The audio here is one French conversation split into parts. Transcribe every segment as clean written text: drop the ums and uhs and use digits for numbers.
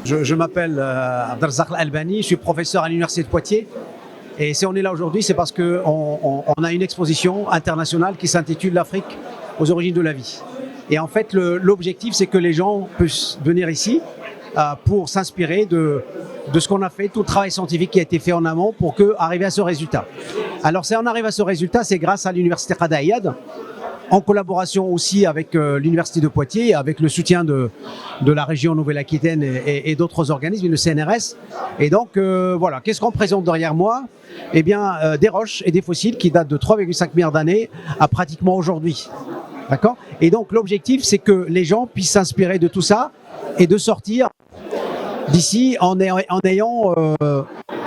Je m'appelle Abdelrazak Al-Albani, je suis professeur à l'Université de Poitiers. Et si on est là aujourd'hui, c'est parce qu'on a une exposition internationale qui s'intitule «L'Afrique aux origines de la vie». Et en fait, l'objectif, c'est que les gens puissent venir ici pour s'inspirer de ce qu'on a fait, tout le travail scientifique qui a été fait en amont pour arriver à ce résultat. Alors, si on arrive à ce résultat, c'est grâce à l'Université Qadi Ayad, en collaboration aussi avec l'Université de Poitiers, avec le soutien de la région Nouvelle-Aquitaine et d'autres organismes, le CNRS. Et donc, voilà, qu'est-ce qu'on présente derrière moi? Eh bien, des roches et des fossiles qui datent de 3,5 milliards d'années à pratiquement aujourd'hui. D'accord? Et donc, l'objectif, c'est que les gens puissent s'inspirer de tout ça et de sortir d'ici en ayant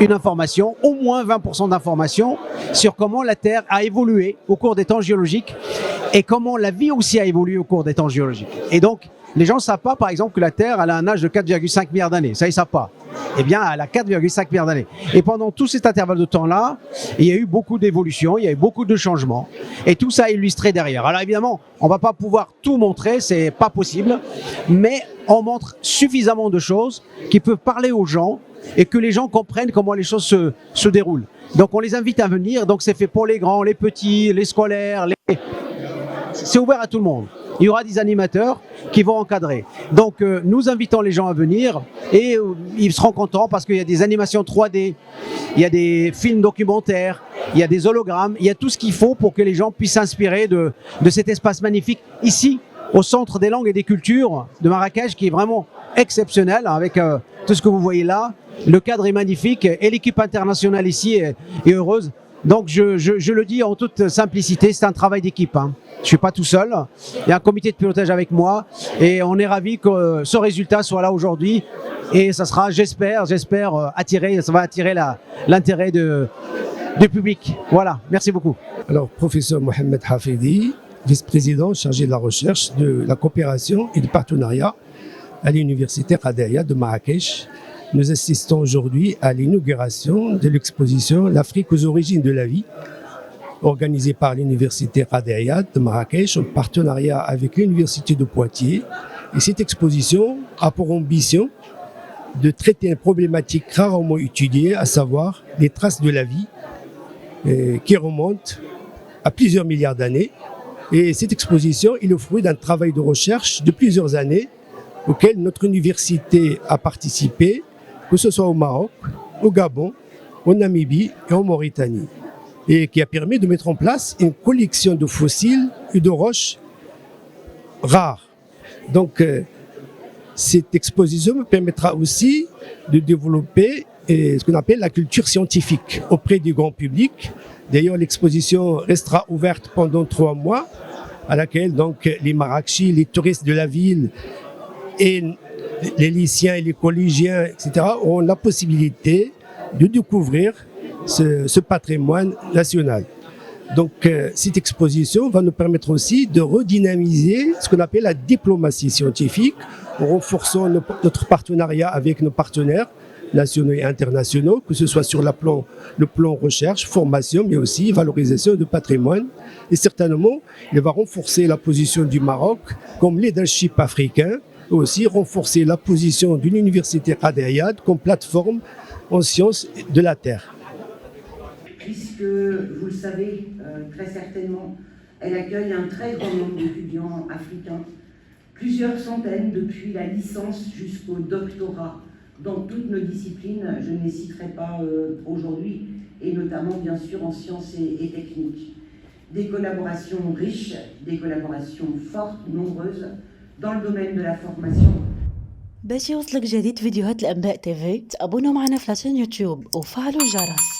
une information, au moins 20% d'informations sur comment la Terre a évolué au cours des temps géologiques et comment la vie aussi a évolué au cours des temps géologiques. Et donc, les gens ne savent pas, par exemple, que la Terre elle a un âge de 4,5 milliards d'années. Ça, ils ne savent pas. Eh bien, elle a 4,5 milliards d'années. Et pendant tout cet intervalle de temps-là, il y a eu beaucoup d'évolutions, il y a eu beaucoup de changements. Et tout ça est illustré derrière. Alors évidemment, on ne va pas pouvoir tout montrer, c'est pas possible. Mais on montre suffisamment de choses qui peuvent parler aux gens et que les gens comprennent comment les choses se déroulent. Donc on les invite à venir. Donc c'est fait pour les grands, les petits, les scolaires. C'est ouvert à tout le monde. Il y aura des animateurs qui vont encadrer. Donc nous invitons les gens à venir et ils seront contents parce qu'il y a des animations 3D, il y a des films documentaires, il y a des hologrammes, il y a tout ce qu'il faut pour que les gens puissent s'inspirer de cet espace magnifique ici, au centre des langues et des cultures de Marrakech, qui est vraiment exceptionnel avec tout ce que vous voyez là. Le cadre est magnifique et l'équipe internationale ici est heureuse. Donc je le dis en toute simplicité, c'est un travail d'équipe. Je ne suis pas tout seul, il y a un comité de pilotage avec moi et on est ravis que ce résultat soit là aujourd'hui et ça sera, j'espère, ça va attirer l'intérêt du public. Voilà, merci beaucoup. Alors, professeur Mohamed Hafidi, vice-président chargé de la recherche, de la coopération et du partenariat à l'Université Qadi Ayad de Marrakech. Nous assistons aujourd'hui à l'inauguration de l'exposition «L'Afrique aux origines de la vie», organisée par l'Université Qadi Ayad de Marrakech en partenariat avec l'Université de Poitiers. Et cette exposition a pour ambition de traiter une problématique rarement étudiée, à savoir les traces de la vie qui remontent à plusieurs milliards d'années. Et cette exposition est le fruit d'un travail de recherche de plusieurs années auquel notre université a participé, que ce soit au Maroc, au Gabon, en Namibie et en Mauritanie, et qui a permis de mettre en place une collection de fossiles et de roches rares. Donc, cette exposition me permettra aussi de développer ce qu'on appelle la culture scientifique auprès du grand public. D'ailleurs, l'exposition restera ouverte pendant 3 mois, à laquelle donc les Marrakechis, les touristes de la ville et les lycéens et les collégiens, etc., auront la possibilité de découvrir ce patrimoine national. Donc, cette exposition va nous permettre aussi de redynamiser ce qu'on appelle la diplomatie scientifique, en renforçant notre partenariat avec nos partenaires nationaux et internationaux, que ce soit sur le plan recherche, formation, mais aussi valorisation de patrimoine. Et certainement, il va renforcer la position du Maroc comme leadership africain, et aussi renforcer la position de l'Université Qadi Ayad comme plateforme en sciences de la Terre. Puisque, vous le savez très certainement, elle accueille un très grand nombre d'étudiants africains, plusieurs centaines depuis la licence jusqu'au doctorat, dans toutes nos disciplines, je ne les citerai pas aujourd'hui, et notamment bien sûr en sciences et techniques. Des collaborations riches, des collaborations fortes, nombreuses, dans le domaine de la formation. باش يوصلك جديد فيديوهات الأنباء تيفي تابونوا معنا في لاشين يوتيوب وفعلوا الجرس.